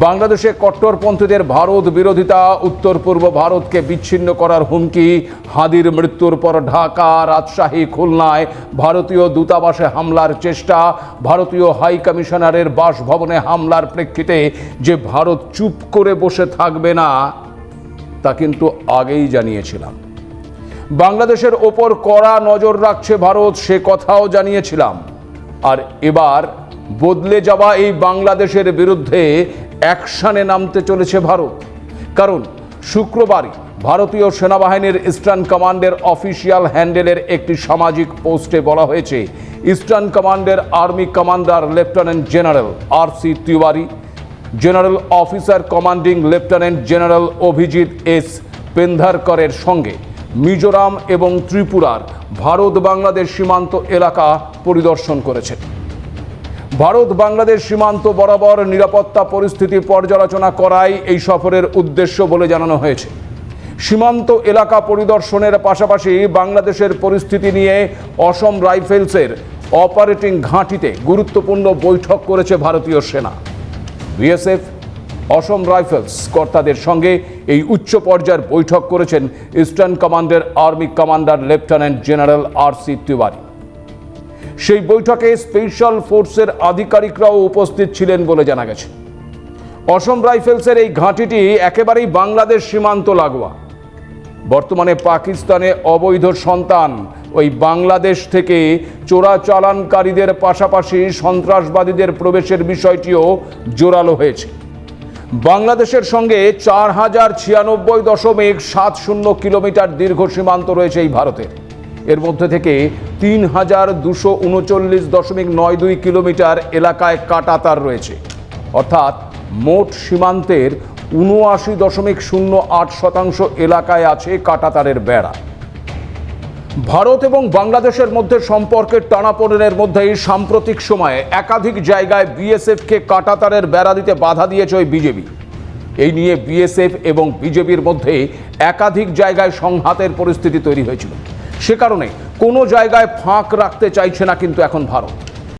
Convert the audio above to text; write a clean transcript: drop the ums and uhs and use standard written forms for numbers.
বাংলাদেশে কট্টরপন্থীদের ভারত বিরোধিতা, উত্তর পূর্ব ভারতকে বিচ্ছিন্ন করার হুমকি, হাদির মৃত্যুর পর ঢাকা, রাজশাহী, খুলনায় ভারতীয় দূতাবাসে হামলার চেষ্টা, ভারতীয় হাই কমিশনারের বাসভবনে হামলার প্রেক্ষিতে যে ভারত চুপ করে বসে থাকবে না তা কিন্তু আগেই জানিয়েছিলাম। বাংলাদেশের ওপর কড়া নজর রাখছে ভারত, সে কথাও জানিয়েছিলাম। আর এবার বদলে যাওয়া এই বাংলাদেশের বিরুদ্ধে অ্যাকশনে নামতে চলেছে ভারত। কারণ শুক্রবারই ভারতীয় সেনাবাহিনীর ইস্টার্ন কমান্ডের অফিসিয়াল হ্যান্ডেলের একটি সামাজিক পোস্টে বলা হয়েছে, ইস্টার্ন কমান্ডের army commander lieutenant general R C. Tiwari, general officer commanding lieutenant general Abhijit S. পেন্ধারকরের সঙ্গে মিজোরাম এবং ত্রিপুরার ভারত বাংলাদেশ সীমান্ত এলাকা পরিদর্শন করেছেন। ভারত বাংলাদেশ সীমান্ত বরাবর নিরাপত্তা পরিস্থিতি পর্যালোচনা করাই এই সফরের উদ্দেশ্য বলে জানানো হয়েছে। সীমান্ত এলাকা পরিদর্শনের পাশাপাশি বাংলাদেশের পরিস্থিতি নিয়ে অসম রাইফেলসের অপারেটিং ঘাঁটিতে গুরুত্বপূর্ণ বৈঠক করেছে ভারতীয় সেনা। বিএসএফ, অসম রাইফেলস কর্তাদের সঙ্গে এই উচ্চ পর্যায়ের বৈঠক করেছেন ইস্টার্ন কমান্ডের army commander lieutenant general R C. Tiwari. সেই বৈঠকে স্পেশাল ফোর্সের আধিকারিকরাও উপস্থিত ছিলেন বলে জানা গেছে। অসম রাইফেলসের এই ঘাঁটিটি একেবারেই বাংলাদেশ সীমান্ত লাগোয়া। বর্তমানে পাকিস্তানে অবৈধ সন্তান ওই বাংলাদেশ থেকে চোরাচালানকারীদের পাশাপাশি সন্ত্রাসবাদীদের প্রবেশের বিষয়টিও জোরালো হয়েছে। বাংলাদেশের সঙ্গে 4096.70 কিলোমিটার দীর্ঘ সীমান্ত রয়েছে এই ভারতের। এর মধ্যে থেকে 3239.92 কিলোমিটার এলাকায় কাঁটাতার রয়েছে, অর্থাৎ মোট সীমান্তের 79.08% এলাকায় আছে কাঁটাতারের বেড়া। ভারত এবং বাংলাদেশের মধ্যে সম্পর্কের টানাপোড়েনের মধ্যেই সাম্প্রতিক সময়ে একাধিক জায়গায় বিএসএফকে কাঁটাতারের বেড়া দিতে বাধা দিয়েছে ওই বিজেপি। এই নিয়ে বিএসএফ এবং বিজেপির মধ্যে একাধিক জায়গায় সংঘাতের পরিস্থিতি তৈরি হয়েছিল। সে কারণে কোনো জায়গায় ফাঁক রাখতে চাইছে না কিন্তু এখন ভারত।